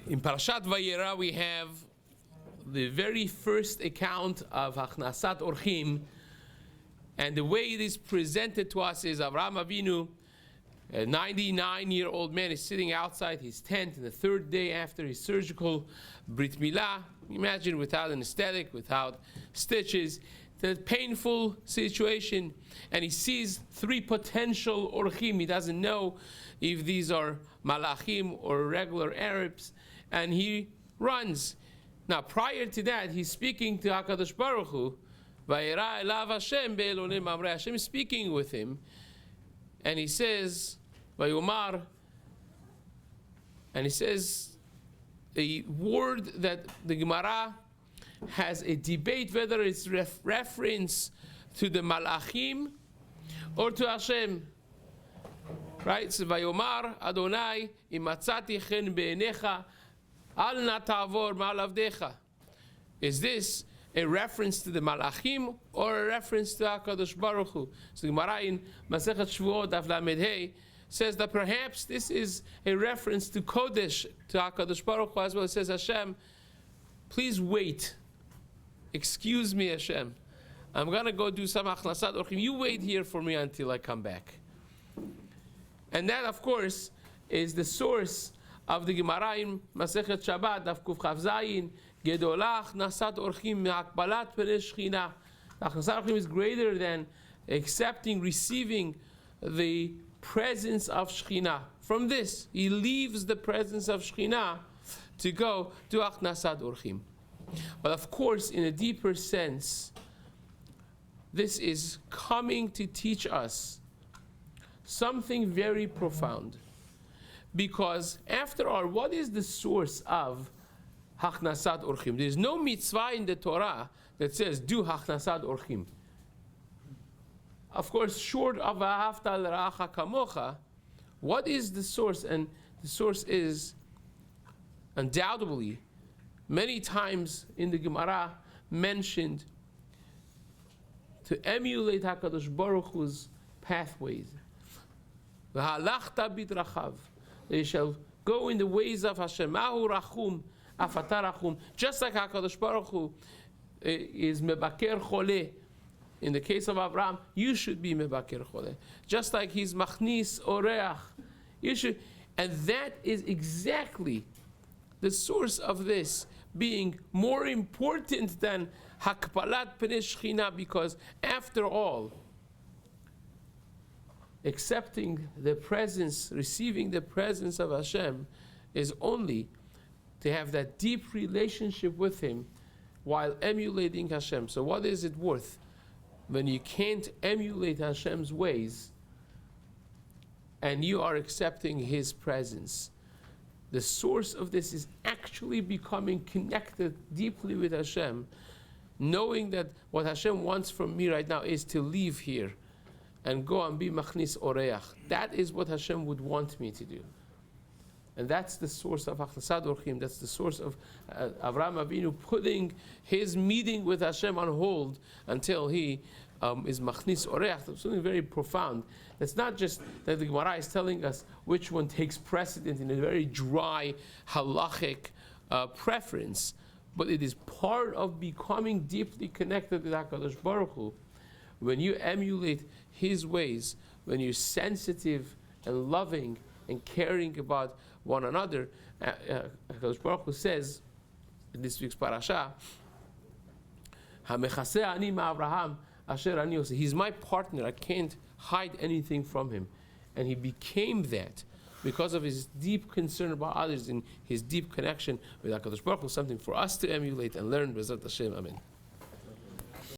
In Parshat Vayera we have the very first account of Hachnasat Orchim, and the way it is presented to us is Avraham Avinu, a 99-year-old man, is sitting outside his tent on the third day after his surgical Brit Milah. Imagine, without anesthetic, without stitches, the painful situation, and he sees three potential orchim. He doesn't know if these are malachim or regular Arabs, and he runs. Now, prior to that, he's speaking to HaKadosh Baruch Hu. Vayera elav Hashem be'elonim amrei. Hashem is speaking with him, and he says, Vayomar, and he says a word that the Gemara has a debate whether it's reference to the Malachim or to Hashem. Right? So Vayomar Adonai imatzati chen be'enecha al na ta'avor ma'al avdecha. Is this a reference to the Malachim or a reference to HaKadosh Baruch Hu? So the Gemara in Masechet Shvuot Daf Lamed Hey says that perhaps this is a reference to Kodesh, to HaKadosh Baruch Hu as well. It says, Hashem, please wait. Excuse me, Hashem. I'm going to go do some Achnasat Orchim. You wait here for me until I come back. And that, of course, is the source of the Gemara in Masechet Shabbat, Daf Kuf Chav Zayin, Gedolah Achnasat Orchim Me'akbalat Pnei Shechina. Achnasat Orchim is greater than accepting, receiving the presence of Shechina. From this, he leaves the presence of Shechina to go to Achnasat Orchim. But of course, in a deeper sense, this is coming to teach us something very profound. Because after all, what is the source of Hachnasat Orchim? There is no mitzvah in the Torah that says, do Hachnasat Orchim. Of course, short of Ahavta l'ra'acha kamocha, what is the source? And the source is undoubtedly many times in the Gemara mentioned to emulate HaKadosh Baruch Hu's pathways. V'halachta bidrachav. They shall go in the ways of Hashem. Mahu rachum, afata rachum. Just like HaKadosh Baruch Hu is mebaker chole. In the case of Abraham, you should be mebaker chole. Just like he's machnis oreach. You should, and that is exactly the source of this being more important than hakpalat pnei shechina, because after all, accepting the presence, receiving the presence of Hashem is only to have that deep relationship with Him while emulating Hashem. So what is it worth when you can't emulate Hashem's ways and you are accepting His presence? The source of this is actually becoming connected deeply with Hashem, knowing that what Hashem wants from me right now is to leave here and go and be machnis oreach. That is what Hashem would want me to do. And that's the source of Achnasat Orchim. That's the source of Avraham Avinu putting his meeting with Hashem on hold until he is machnis oreach. That's something very profound. It's not just that the Gemara is telling us which one takes precedent in a very dry halachic preference, but it is part of becoming deeply connected with HaKadosh Baruch Hu. When you emulate His ways, when you're sensitive and loving and caring about one another, HaKadosh Baruch Hu says in this week's parasha, "Hamechaseh ani ma'Avraham asher ani oseh." He's my partner. I can't hide anything from him, and he became that because of his deep concern about others and his deep connection with HaKadosh Baruch Hu. Something for us to emulate and learn. B'ezrat Hashem, amen.